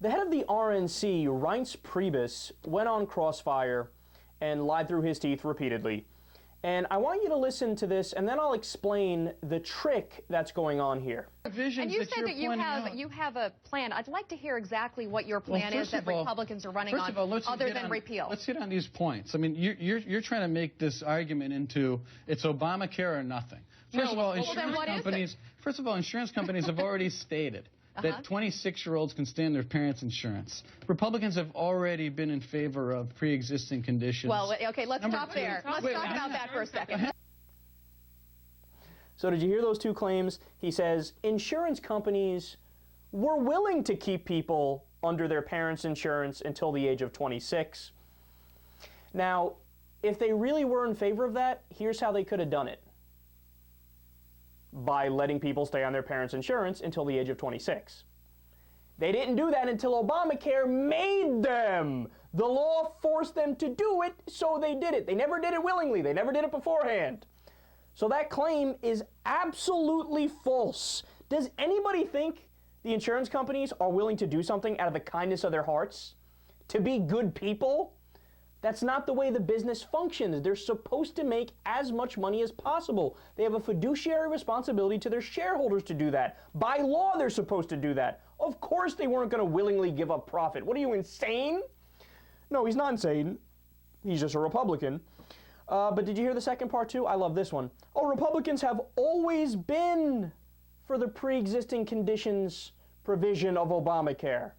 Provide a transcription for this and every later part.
The head of the RNC, Reince Priebus, went on Crossfire and lied through his teeth repeatedly. And I want you to listen to this, and then I'll explain the trick that's going on here. And you said that you have a plan. I'd like to hear exactly what your plan is that Republicans are running on, other than repeal. Let's hit on these points. I mean, you're trying to make this argument into it's Obamacare or nothing. First of all, insurance companies have already stated that 26-year-olds can stay on their parents' insurance. Republicans have already been in favor of pre-existing conditions. Well, okay, let's stop there. Let's talk about that for a second. So did you hear those two claims? He says insurance companies were willing to keep people under their parents' insurance until the age of 26. Now, if they really were in favor of that, here's how they could have done it. By letting people stay on their parents' insurance until the age of 26. They didn't do that until Obamacare made them. The law forced them to do it, so they did it. They never did it willingly. They never did it beforehand. So that claim is absolutely false. Does anybody think the insurance companies are willing to do something out of the kindness of their hearts? To be good people? That's not the way the business functions. They're supposed to make as much money as possible. They have a fiduciary responsibility to their shareholders to do that. By law, they're supposed to do that. Of course they weren't going to willingly give up profit. What are you, insane? No, he's not insane. He's just a Republican. But did you hear the second part too? I love this one. Oh, Republicans have always been for the pre-existing conditions provision of Obamacare.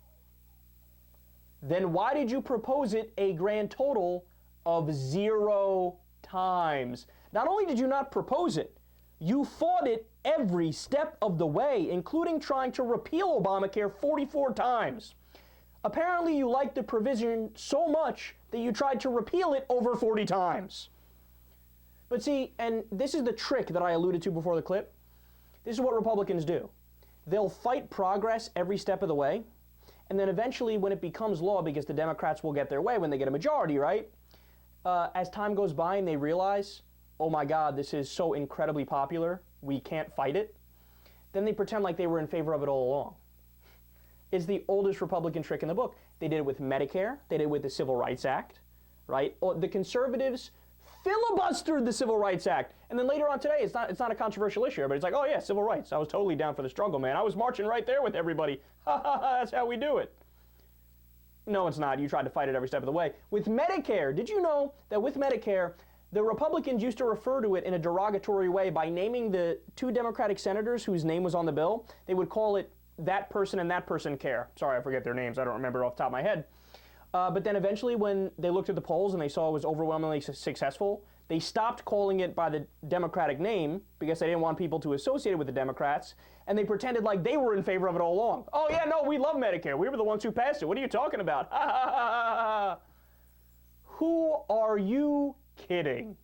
Then why did you propose it a grand total of 0 times? Not only did you not propose it, you fought it every step of the way, including trying to repeal Obamacare 44 times. Apparently you liked the provision so much that you tried to repeal it over 40 times. But see, and this is the trick that I alluded to before the clip. This is what Republicans do. They'll fight progress every step of the way, and then eventually when it becomes law, because the Democrats will get their way when they get a majority, right? As time goes by and they realize, oh my God, this is so incredibly popular, we can't fight it, then they pretend like they were in favor of it all along. It's the oldest Republican trick in the book. They did it with Medicare, they did it with the Civil Rights Act, right? The conservatives filibustered the Civil Rights Act. And then later on today, it's not a controversial issue, but it's like, oh yeah, civil rights. I was totally down for the struggle, man. I was marching right there with everybody. Ha ha ha, that's how we do it. No, it's not. You tried to fight it every step of the way. With Medicare, did you know that with Medicare, the Republicans used to refer to it in a derogatory way by naming the 2 Democratic senators whose name was on the bill? They would call it that person and that person care. Sorry, I forget their names. I don't remember off the top of my head. But then eventually when they looked at the polls and they saw it was overwhelmingly successful, they stopped calling it by the Democratic name because they didn't want people to associate it with the Democrats, and they pretended like they were in favor of it all along. Oh yeah, no, we love Medicare. We were the ones who passed it. What are you talking about? Who are you kidding?